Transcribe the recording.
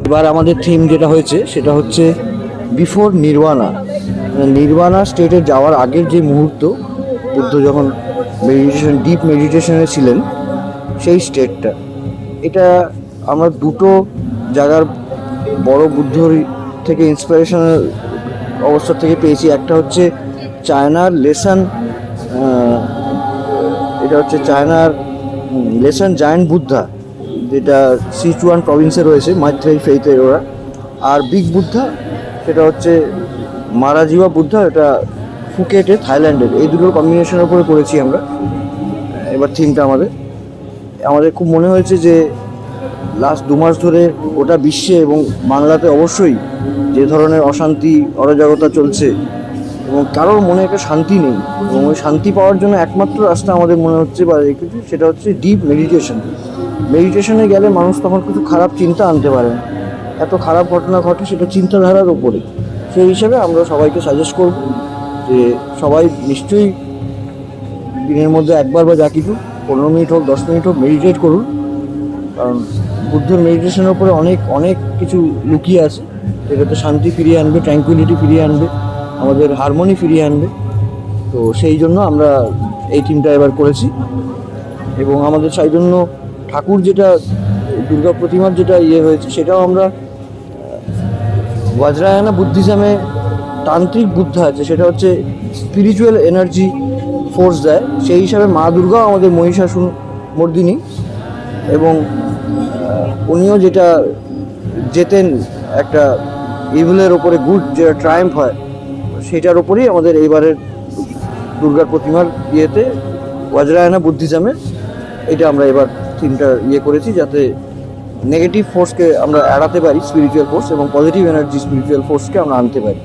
এবার আমাদের থিম যেটা হয়েছে সেটা হচ্ছে বিফোর নির্বাণা। নির্বাণা স্টেটে যাওয়ার আগের যে মুহূর্ত, বুদ্ধ যখন ডিপ মেডিটেশনে ছিলেন, সেই স্টেটটা। এটা আমরা দুটো জায়গার বড় বুদ্ধর থেকে ইন্সপিরেশনাল অবস্থা থেকে পেয়েছি। একটা হচ্ছে চায়নার লেসান, এটা হচ্ছে চায়নার লেসান জায়ান্ট বুদ্ধা, যেটা সিচুয়ান প্রভিন্সে রয়েছে, মাইথ্রেই ফেইথের ওরা। আর বিগ বুদ্ধা সেটা হচ্ছে মারাজিওয়া বুদ্ধা, এটা ফুকেটে থাইল্যান্ডের। এই দুটোর কম্বিনেশনের উপরে করেছি আমরা এবার থিমটা। আমাদের খুব মনে হয়েছে যে লাস্ট 2 মাস ধরে গোটা বিশ্বে এবং বাংলাতে অবশ্যই যে ধরনের অশান্তি অরাজকতা চলছে এবং কারোর মনে একটা শান্তি নেই, এবং ওই শান্তি পাওয়ার জন্য একমাত্র রাস্তা আমাদের মনে হচ্ছে বা কিছু, সেটা হচ্ছে ডিপ মেডিটেশন। মেডিটেশনে গেলে মানুষ তখন কিছু খারাপ চিন্তা আনতে পারে না। এত খারাপ ঘটনা ঘটে সেটা চিন্তাধারার ওপরে। সেই হিসাবে আমরা সবাইকে সাজেস্ট করব যে সবাই নিশ্চয়ই দিনের মধ্যে একবার বা যা কিছু 15 মিনিট হোক 10 মিনিট হোক মেডিটেট করুন। কারণ বুদ্ধর মেডিটেশনের উপরে অনেক অনেক কিছু লুকিয়ে আছে, যেটাতে শান্তি ফিরিয়ে আনবে, ট্র্যাঙ্কুইলিটি ফিরিয়ে আনবে, আমাদের হারমোনি ফিরিয়ে আনবে। তো সেই জন্য আমরা এই থিমটা এবার করেছি। এবং আমাদের সেই জন্য ঠাকুর যেটা দুর্গা প্রতিমার যেটা হয়েছে, সেটাও আমরা বজ্রায়না বুদ্ধিজমে তান্ত্রিক বুদ্ধা আছে, সেটা হচ্ছে স্পিরিচুয়াল এনার্জি ফোর্স দেয়। সেই হিসাবে মা দুর্গাও আমাদের মহিষাসুর মর্দিনী, এবং উনিও যেটা জেতেন একটা ইভিলের ওপরে গুড যেটা ট্রায়াম্ফ হয়, সেটার ওপরেই আমাদের এইবারের দুর্গার প্রতিমার বজ্রায়না বুদ্ধিজমে এটা আমরা এবার থিমটা করেছি, যাতে নেগেটিভ ফোর্সকে আমরা এড়াতে পারি স্পিরিচুয়াল ফোর্স, এবং পজিটিভ এনার্জি স্পিরিচুয়াল ফোর্সকে আমরা আনতে পারি।